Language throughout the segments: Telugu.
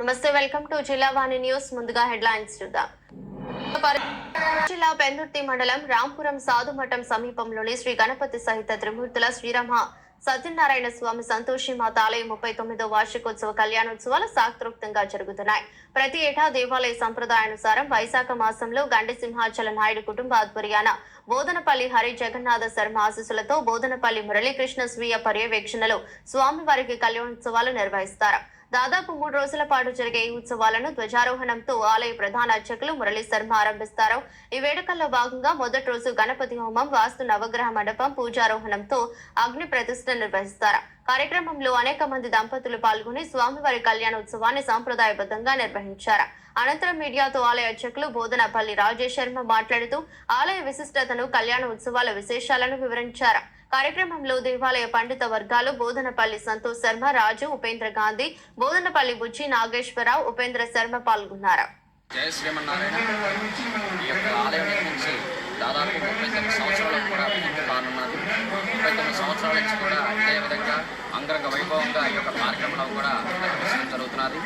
నమస్తే, వెల్కమ్ టు జిల్లావాణి న్యూస్. ముందుగా హెడ్లైన్స్ చూద్దాం. జిల్లా పెందుర్తి మండలం రాంపురం సాధుమఠం సమీపంలోని శ్రీ గణపతి సహిత త్రిమూర్తుల శ్రీరామ సత్యనారాయణ స్వామి సంతోషి మాత ఆలయం 39వ వార్షికోత్సవ కళ్యాణోత్సవాలు శాస్త్రోక్తంగా జరుగుతున్నాయి. ప్రతి ఏటా దేవాలయ సంప్రదాయానుసారం వైశాఖ మాసంలో గండి సింహాచల నాయుడు కుటుంబ ఆధ్వర్యాన బోధనపల్లి హరి జగన్నాథ శర్మ ఆశీస్సులతో బోధనపల్లి మురళీకృష్ణ స్వీయ పర్యవేక్షణలో స్వామివారికి కళ్యాణోత్సవాలు నిర్వహిస్తారు. దాదాపు 3 రోజుల పాటు జరిగే ఈ ఉత్సవాలను ధ్వజారోహణంతో ఆలయ ప్రధాన అర్చకులు మురళీ శర్మ ఆరంభిస్తారు. ఈ వేడుకల్లో భాగంగా మొదటి రోజు గణపతి హోమం, వాస్తు నవగ్రహ మండపం పూజారోహణంతో అగ్ని ప్రతిష్ఠ నిర్వహిస్తారు. కార్యక్రమంలో అనేక మంది దంపతులు పాల్గొని స్వామివారి కళ్యాణోత్సవాన్ని సాంప్రదాయబద్ధంగా నిర్వహించారు. అనంతరం మీడియాతో ఆలయ అర్చకులు బోధనపల్లి రాజేష్ శర్మ మాట్లాడుతూ ఆలయ విశిష్టతను, కళ్యాణ ఉత్సవాల విశేషాలను వివరించారు. కార్యక్రమంలో దేవాలయ పండిత వర్గాలు బోధనపల్లి సంతోష్ శర్మ, రాజు, ఉపేంద్ర గాంధీ, బోధనపల్లి బుజ్జి నాగేశ్వరరావు, ఉపేంద్ర శర్మ పాల్గొన్నారు. జయ శ్రీమన్నారాయణ. ఈ యొక్క ఆలయం నుంచి దాదాపు 39 సంవత్సరాలకు కూడా కానున్నది. 39 సంవత్సరాల నుంచి కూడా ఇదే విధంగా అంగరంగ వైభవంగా ఈ యొక్క కార్యక్రమంలో కూడా నిర్వహించడం జరుగుతున్నది.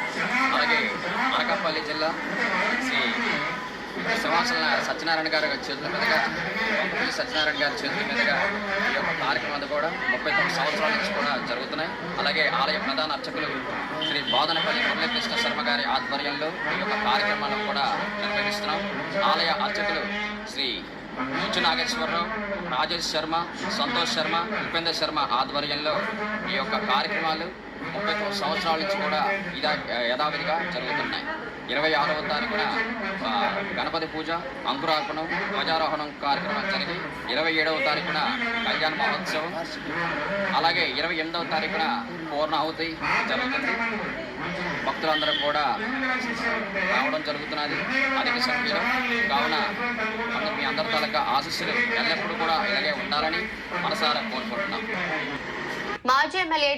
అలాగే అనకాపల్లి జిల్లా శ్రీ సింహాచల సత్యనారాయణ గారి చేతుల మీదుగా, వంకపల్లి సత్యనారాయణ గారి చేతుల మీదుగా ఈ యొక్క కార్యక్రమాలు కూడా 39 సంవత్సరాల నుంచి కూడా జరుగుతున్నాయి. అలాగే ఆలయ ప్రధాన అర్చకులు శ్రీ బోధనపల్లి మురళీకృష్ణ శర్మ గారి ఆధ్వర్యంలో ఈ యొక్క కార్యక్రమాలను కూడా నిర్వహిస్తున్నాం. ఆలయ అర్చకులు శ్రీ బుజ్జి నాగేశ్వరరావు, రాజేష్ శర్మ, సంతోష్ శర్మ, ఉపేంద్ర శర్మ ఆధ్వర్యంలో ఈ యొక్క కార్యక్రమాలు 39 సంవత్సరాల నుంచి కూడా యథావిధిగా జరుగుతున్నాయి. 26వ తారీఖున గణపతి పూజ, అంకురార్పణం, ధ్వజారోహణం కార్యక్రమం జరిగి 27వ తారీఖున కళ్యాణ మహోత్సవం, అలాగే 28వ తారీఖున పూర్ణాహుతి జరుగుతుంది. భక్తులందరూ కూడా రావడం జరుగుతున్నది అధిక సంఖ్యలో. కావున మీ అందరి తాలూకా ఆశీస్సులు ఎల్లప్పుడూ కూడా ఇలాగే ఉండాలని మనసారా కోరుకుంటున్నాం. మాజీ ఎమ్మెల్యే